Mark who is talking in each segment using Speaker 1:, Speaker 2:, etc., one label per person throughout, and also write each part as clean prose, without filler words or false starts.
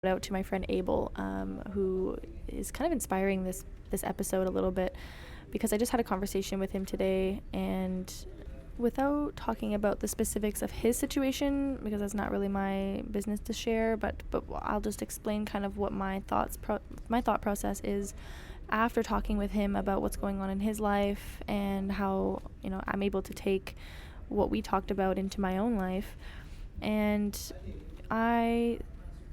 Speaker 1: out to my friend Abel, who is kind of inspiring this episode a little bit, because I just had a conversation with him today, and without talking about the specifics of his situation, because that's not really my business to share, but I'll just explain kind of what my thought process is after talking with him about what's going on in his life, and how I'm able to take what we talked about into my own life. And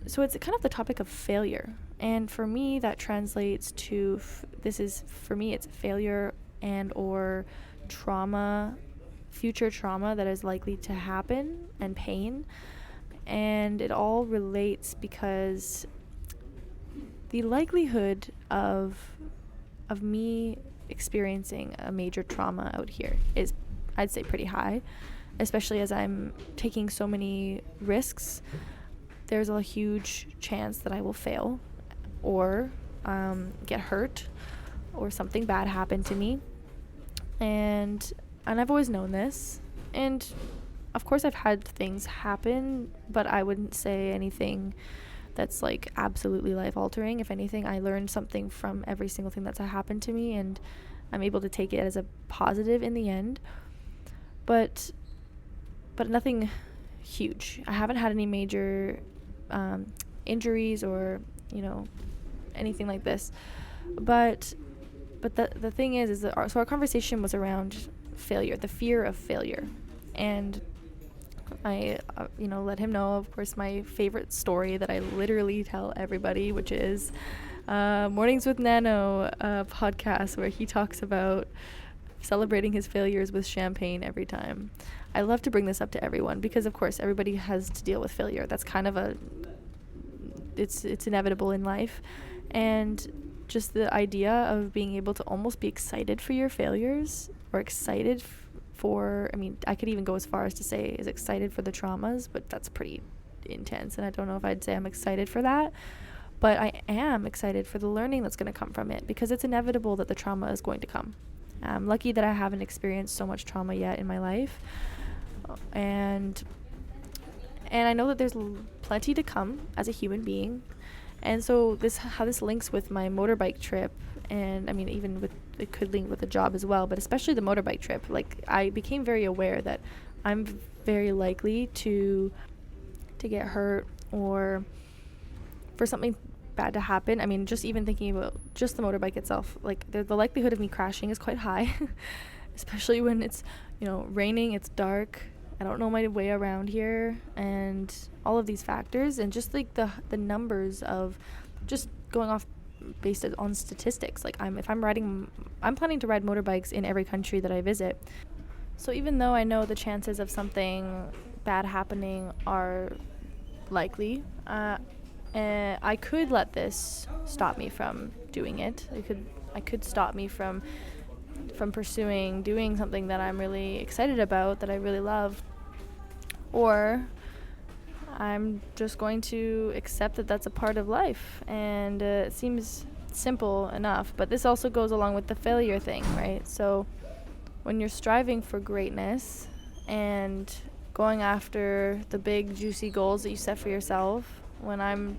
Speaker 1: so it's kind of the topic of failure, and for me that translates to it's failure and or trauma, future trauma that is likely to happen, and pain. And it all relates because the likelihood of me experiencing a major trauma out here is, I'd say, pretty high, especially as I'm taking so many risks. There's a huge chance that I will fail or get hurt or something bad happen to me. And I've always known this. And of course I've had things happen, but I wouldn't say anything that's like absolutely life altering. If anything, I learned something from every single thing that's happened to me, and I'm able to take it as a positive in the end. But nothing huge. I haven't had any major injuries or anything like this. But the thing is that our conversation was around failure, the fear of failure. And I let him know, of course, my favorite story that I literally tell everybody, which is Mornings with Nano, a podcast where he talks about celebrating his failures with champagne every time. I love to bring this up to everyone because, of course, everybody has to deal with failure. That's kind of it's inevitable in life. And just the idea of being able to almost be excited for your failures, or excited I could even go as far as to say is excited for the traumas, but that's pretty intense, and I don't know if I'd say I'm excited for that. But I am excited for the learning that's going to come from it, because it's inevitable that the trauma is going to come. I'm lucky that I haven't experienced so much trauma yet in my life, and I know that there's plenty to come as a human being. And so how this links with my motorbike trip, and I mean it could link with the job as well, but especially the motorbike trip. Like, I became very aware that I'm very likely to get hurt, or for something bad to happen. I mean, just even thinking about just the motorbike itself, like the likelihood of me crashing is quite high, especially when it's raining, it's dark, I don't know my way around here, and all of these factors, and just like the numbers of just going off based on statistics. Like, I'm planning to ride motorbikes in every country that I visit. So even though I know the chances of something bad happening are likely, I could let this stop me from doing it. I could stop me from pursuing doing something that I'm really excited about, that I really love. Or I'm just going to accept that that's a part of life. And it seems simple enough, but this also goes along with the failure thing, right? So when you're striving for greatness and going after the big juicy goals that you set for yourself, I'm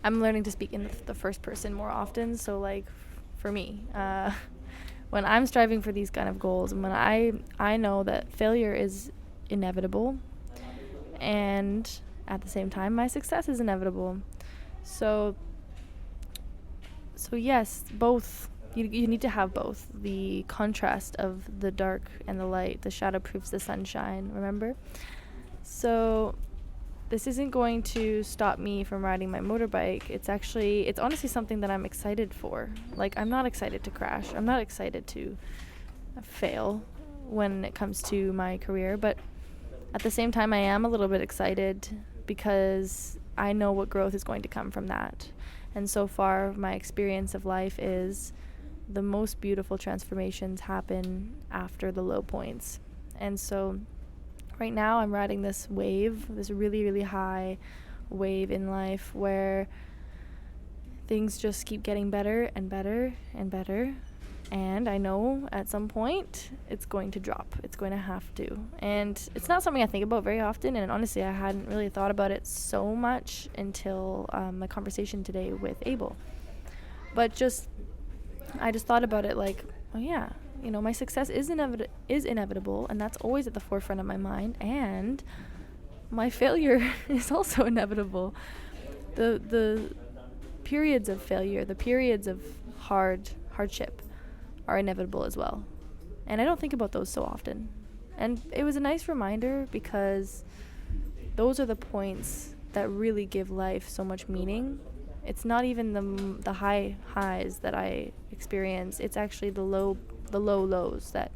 Speaker 1: learning to speak in the first person more often. So like for me, when I'm striving for these kind of goals, and when I know that failure is inevitable, and at the same time my success is inevitable. So yes, both. You need to have both. The contrast of the dark and the light, the shadow proves the sunshine, remember? So this isn't going to stop me from riding my motorbike. It's honestly something that I'm excited for. Like, I'm not excited to crash. I'm not excited to fail when it comes to my career, but at the same time I am a little bit excited because I know what growth is going to come from that. And so far, my experience of life is the most beautiful transformations happen after the low points. And so right now I'm riding this wave, this really, really high wave in life, where things just keep getting better and better and better. And I know at some point it's going to drop. It's going to have to. And it's not something I think about very often. And honestly, I hadn't really thought about it so much until my conversation today with Abel. But I just thought about it like, oh yeah, my success is inevitable, and that's always at the forefront of my mind. And my failure is also inevitable. The periods of failure, the periods of hardship are inevitable as well. And I don't think about those so often. And it was a nice reminder, because those are the points that really give life so much meaning. It's not even the highs that I experience. It's actually the low lows that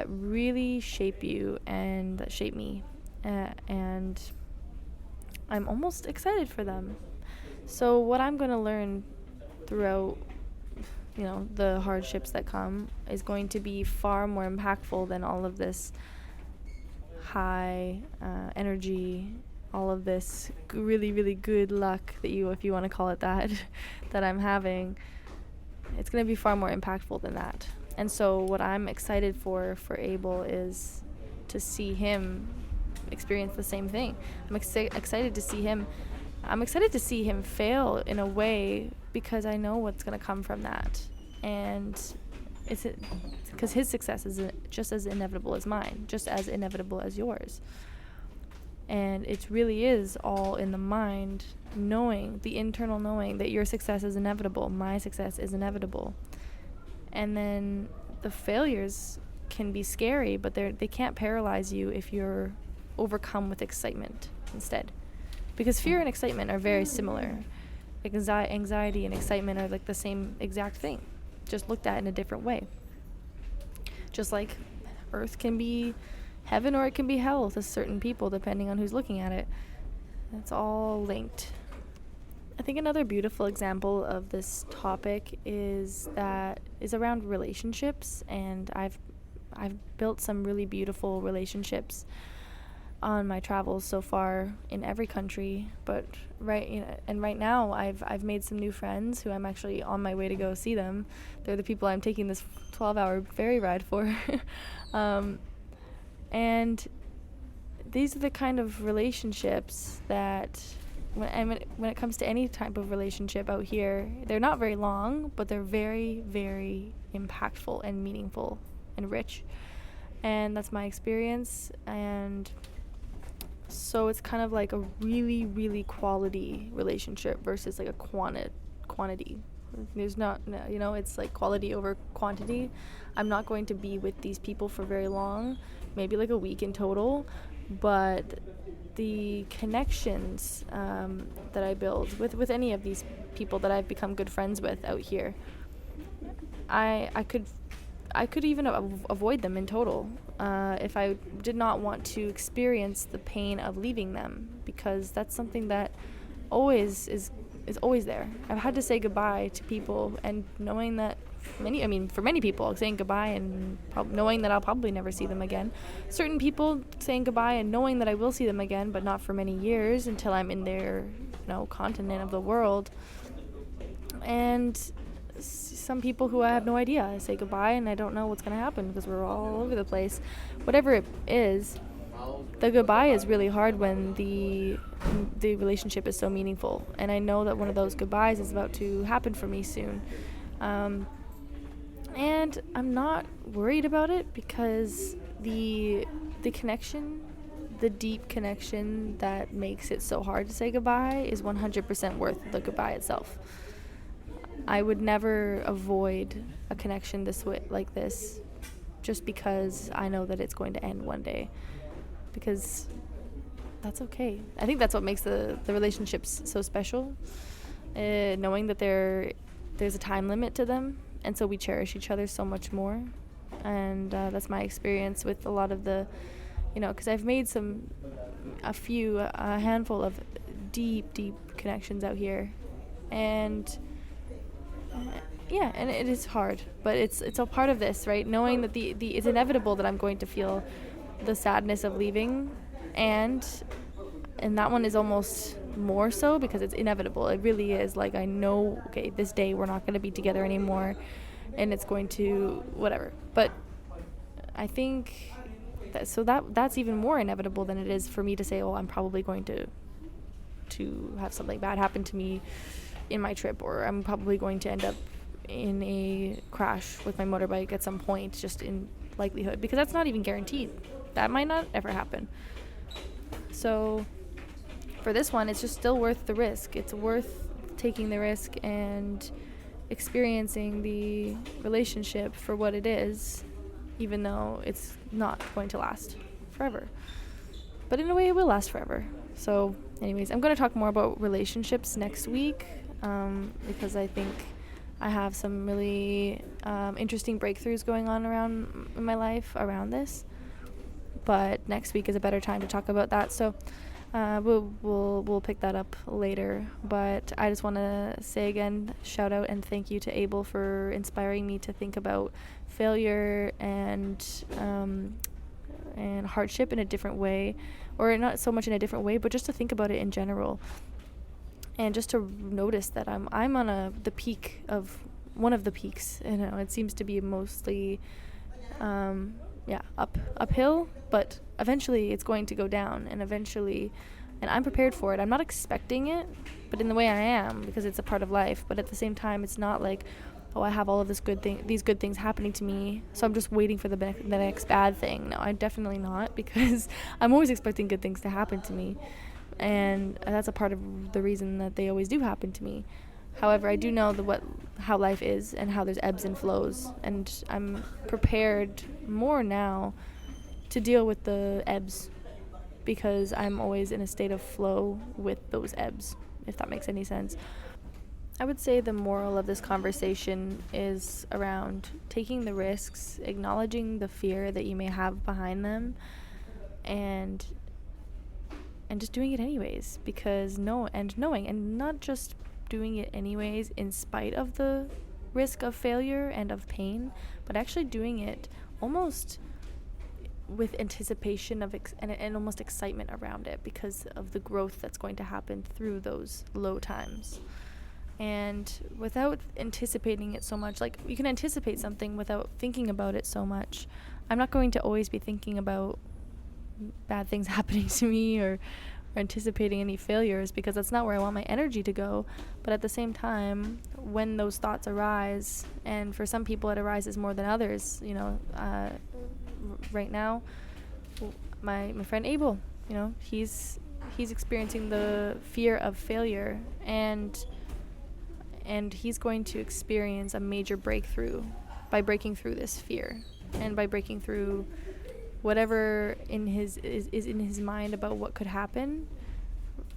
Speaker 1: really shape you and that shape me. And I'm almost excited for them. So what I'm going to learn throughout the hardships that come is going to be far more impactful than all of this high energy, all of this really, really good luck that if you want to call it that, that I'm having. It's going to be far more impactful than that. And so what I'm excited for Abel is to see him experience the same thing. I'm excited to see him fail in a way, because I know what's going to come from that. And it's because his success is just as inevitable as mine, just as inevitable as yours. And it really is all in the mind, the internal knowing that your success is inevitable, my success is inevitable. And then the failures can be scary, but they can't paralyze you if you're overcome with excitement instead. Because fear and excitement are very similar. Anxiety and excitement are like the same exact thing, just looked at in a different way. Just like earth can be heaven or it can be hell to certain people, depending on who's looking at it. It's all linked. I think another beautiful example of this topic is around relationships, and I've built some really beautiful relationships on my travels so far in every country, but right now I've made some new friends who I'm actually on my way to go see them. They're the people I'm taking this 12-hour ferry ride for. And these are the kind of relationships that when it comes to any type of relationship out here, they're not very long, but they're very, very impactful and meaningful and rich. And that's my experience. And so it's kind of like a really, really quality relationship versus like a quantity. There's not, it's like quality over quantity. I'm not going to be with these people for very long, maybe like a week in total, but the connections that I build with any of these people that I've become good friends with out here, I could even avoid them in total if I did not want to experience the pain of leaving them, because that's something that always is always there. I've had to say goodbye to people, and knowing that for many people, saying goodbye and knowing that I'll probably never see them again. Certain people saying goodbye and knowing that I will see them again, but not for many years, until I'm in their continent of the world. And some people who I have no idea. I say goodbye and I don't know what's going to happen, because we're all over the place. Whatever it is, the goodbye is really hard when the relationship is so meaningful. And I know that one of those goodbyes is about to happen for me soon. And I'm not worried about it, because the connection, the deep connection that makes it so hard to say goodbye, is 100% worth the goodbye itself. I would never avoid a connection like this just because I know that it's going to end one day, because that's okay. I think that's what makes the relationships so special, knowing that there's a time limit to them, and so we cherish each other so much more. And that's my experience with a lot of the, because I've made a handful of deep connections out here, and and it is hard, but it's a part of this, right? Knowing that it's inevitable that I'm going to feel the sadness of leaving, and that one is almost more so because it's inevitable. It really is. Like, I know, okay, this day we're not going to be together anymore, and it's going to whatever. But I think that's even more inevitable than it is for me to say, oh, I'm probably going to have something bad happen to me in my trip, or I'm probably going to end up in a crash with my motorbike at some point, just in likelihood, because that's not even guaranteed. That might not ever happen. So for this one, it's just still worth the risk. It's worth taking the risk and experiencing the relationship for what it is, even though it's not going to last forever. But in a way, it will last forever. So anyways, I'm going to talk more about relationships next week, because I think I have some really interesting breakthroughs going on around in my life around this. But next week is a better time to talk about that. So we'll pick that up later. But I just want to say again, shout out and thank you to Abel for inspiring me to think about failure and hardship in a different way, or not so much in a different way, but just to think about it in general, and just to notice that I'm on the peak of one of the peaks. It seems to be mostly uphill, but eventually it's going to go down, and I'm prepared for it. I'm not expecting it, but in the way I am, because it's a part of life. But at the same time, it's not like, oh, I have all of these good things happening to me, so I'm just waiting for the next bad thing. No, I'm definitely not, because I'm always expecting good things to happen to me, and that's a part of the reason that they always do happen to me. However, I do know how life is and how there's ebbs and flows, and I'm prepared more now to deal with the ebbs, because I'm always in a state of flow with those ebbs, if that makes any sense. I would say the moral of this conversation is around taking the risks, acknowledging the fear that you may have behind them, and just doing it anyways, knowing, and not just doing it anyways in spite of the risk of failure and of pain, but actually doing it almost with anticipation of and almost excitement around it, because of the growth that's going to happen through those low times. And without anticipating it so much, like, you can anticipate something without thinking about it so much. I'm not going to always be thinking about bad things happening to me, or anticipating any failures, because that's not where I want my energy to go. But at the same time, when those thoughts arise, and for some people it arises more than others, right now, my friend Abel, he's experiencing the fear of failure, and he's going to experience a major breakthrough by breaking through this fear, and by breaking through whatever is in his mind about what could happen.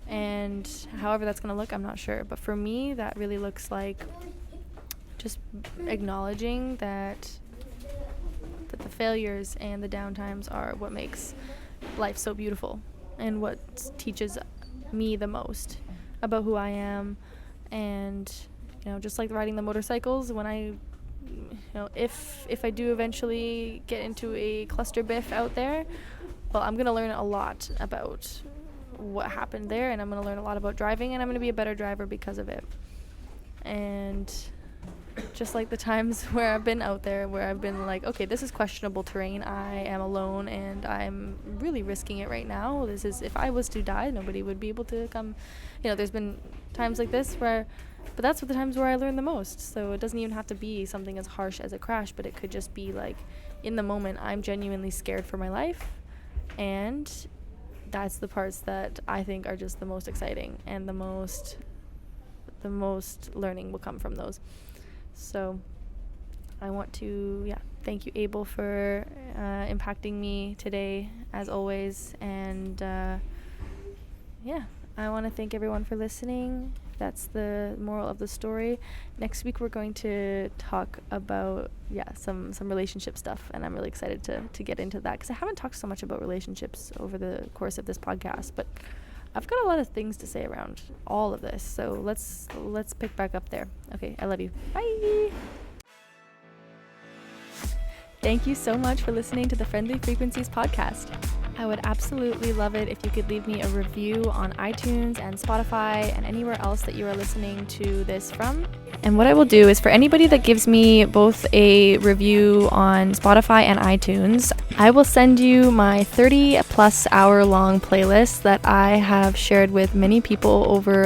Speaker 1: And however that's going to look, I'm not sure. But for me, that really looks like just acknowledging that the failures and the downtimes are what makes life so beautiful, and what teaches me the most about who I am. And just like riding the motorcycles, when I if I do eventually get into a cluster biff out there, well, I'm going to learn a lot about what happened there, and I'm going to learn a lot about driving, and I'm going to be a better driver because of it. And just like the times where I've been out there, where I've been like, okay, this is questionable terrain, I am alone, and I'm really risking it right now. This is, if I was to die, nobody would be able to come. There's been times like this but that's the times where I learn the most. So it doesn't even have to be something as harsh as a crash, but it could just be like, in the moment, I'm genuinely scared for my life, and that's the parts that I think are just the most exciting, and the most learning will come from those. So I want to thank you, Abel, for impacting me today, as always. And I want to thank everyone for listening. That's the moral of the story. Next week we're going to talk about some relationship stuff, and I'm really excited to get into that, because I haven't talked so much about relationships over the course of this podcast, but I've got a lot of things to say around all of this. So let's pick back up there. Okay, I love you. Bye. Thank you so much for listening to the Friendly Frequencies podcast. I would absolutely love it if you could leave me a review on iTunes and Spotify and anywhere else that you are listening to this from. And what I will do is, for anybody that gives me both a review on Spotify and iTunes, I will send you my 30 plus hour long playlist that I have shared with many people over